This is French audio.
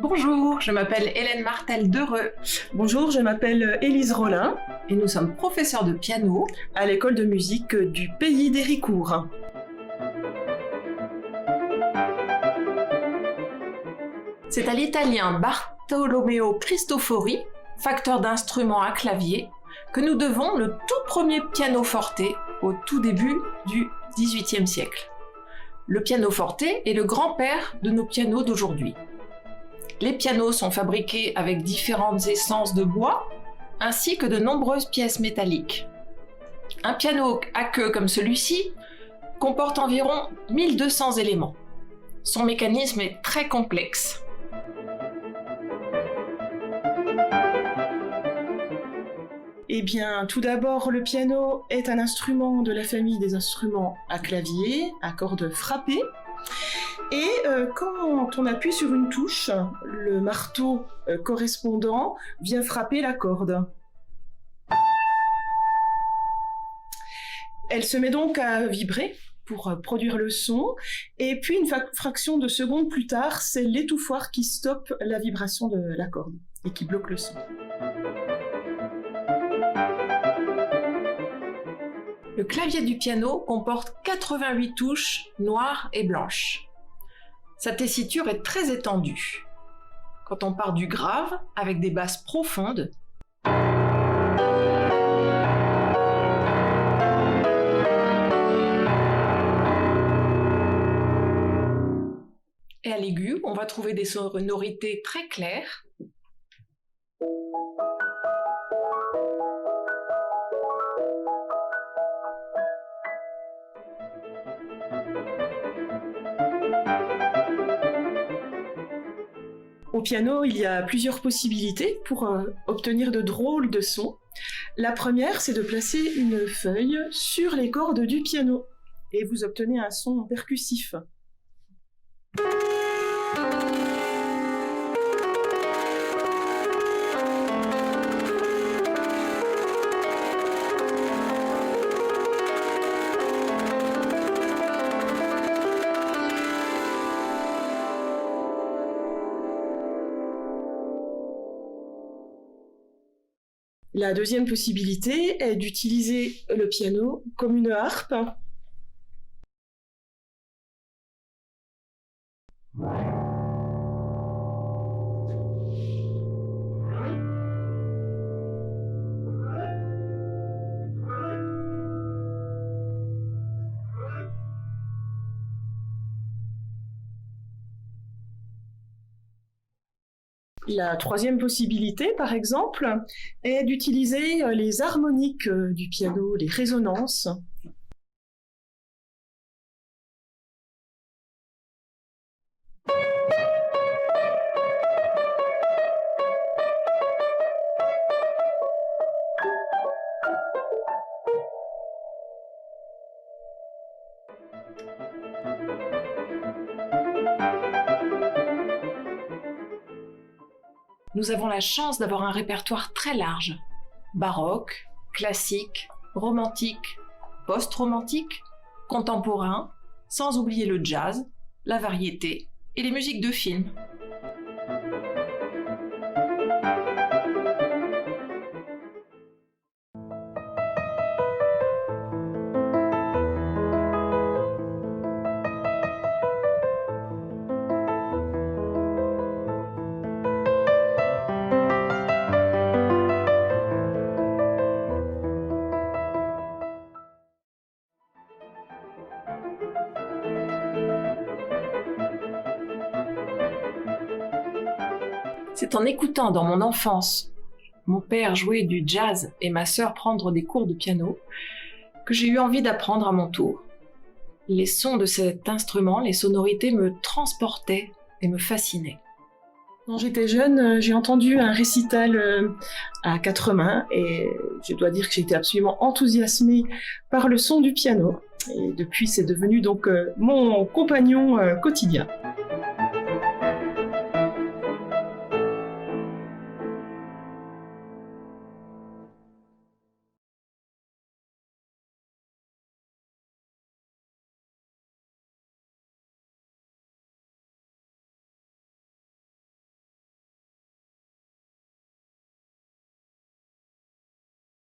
Bonjour, je m'appelle Hélène Martel-Dereux Bonjour, je m'appelle Élise Rollin et nous sommes professeurs de piano à l'école de musique du Pays d'Héricourt. C'est à l'italien Bartolomeo Cristofori, facteur d'instruments à clavier, que nous devons le tout premier pianoforte au tout début du XVIIIe siècle. Le pianoforte est le grand-père de nos pianos d'aujourd'hui. Les pianos sont fabriqués avec différentes essences de bois, ainsi que de nombreuses pièces métalliques. Un piano à queue comme celui-ci comporte environ 1200 éléments. Son mécanisme est très complexe. Eh bien, tout d'abord, le piano est un instrument de la famille des instruments à clavier, à cordes frappées. Et quand on appuie sur une touche, le marteau correspondant vient frapper la corde. Elle se met donc à vibrer pour produire le son, et puis une fraction de seconde plus tard, c'est l'étouffoir qui stoppe la vibration de la corde et qui bloque le son. Le clavier du piano comporte 88 touches noires et blanches. Sa tessiture est très étendue. Quand on part du grave, avec des basses profondes, et à l'aigu, on va trouver des sonorités très claires. Au piano, il y a plusieurs possibilités pour obtenir de drôles de sons. La première, c'est de placer une feuille sur les cordes du piano et vous obtenez un son percussif. La deuxième possibilité est d'utiliser le piano comme une harpe. La troisième possibilité, par exemple, est d'utiliser les harmoniques du piano, les résonances. Nous avons la chance d'avoir un répertoire très large. Baroque, classique, romantique, post-romantique, contemporain, sans oublier le jazz, la variété et les musiques de films. C'est en écoutant dans mon enfance mon père jouer du jazz et ma sœur prendre des cours de piano que j'ai eu envie d'apprendre à mon tour. Les sons de cet instrument, les sonorités me transportaient et me fascinaient. Quand j'étais jeune, j'ai entendu un récital à quatre mains et je dois dire que j'ai été absolument enthousiasmée par le son du piano. Et depuis, c'est devenu donc mon compagnon quotidien.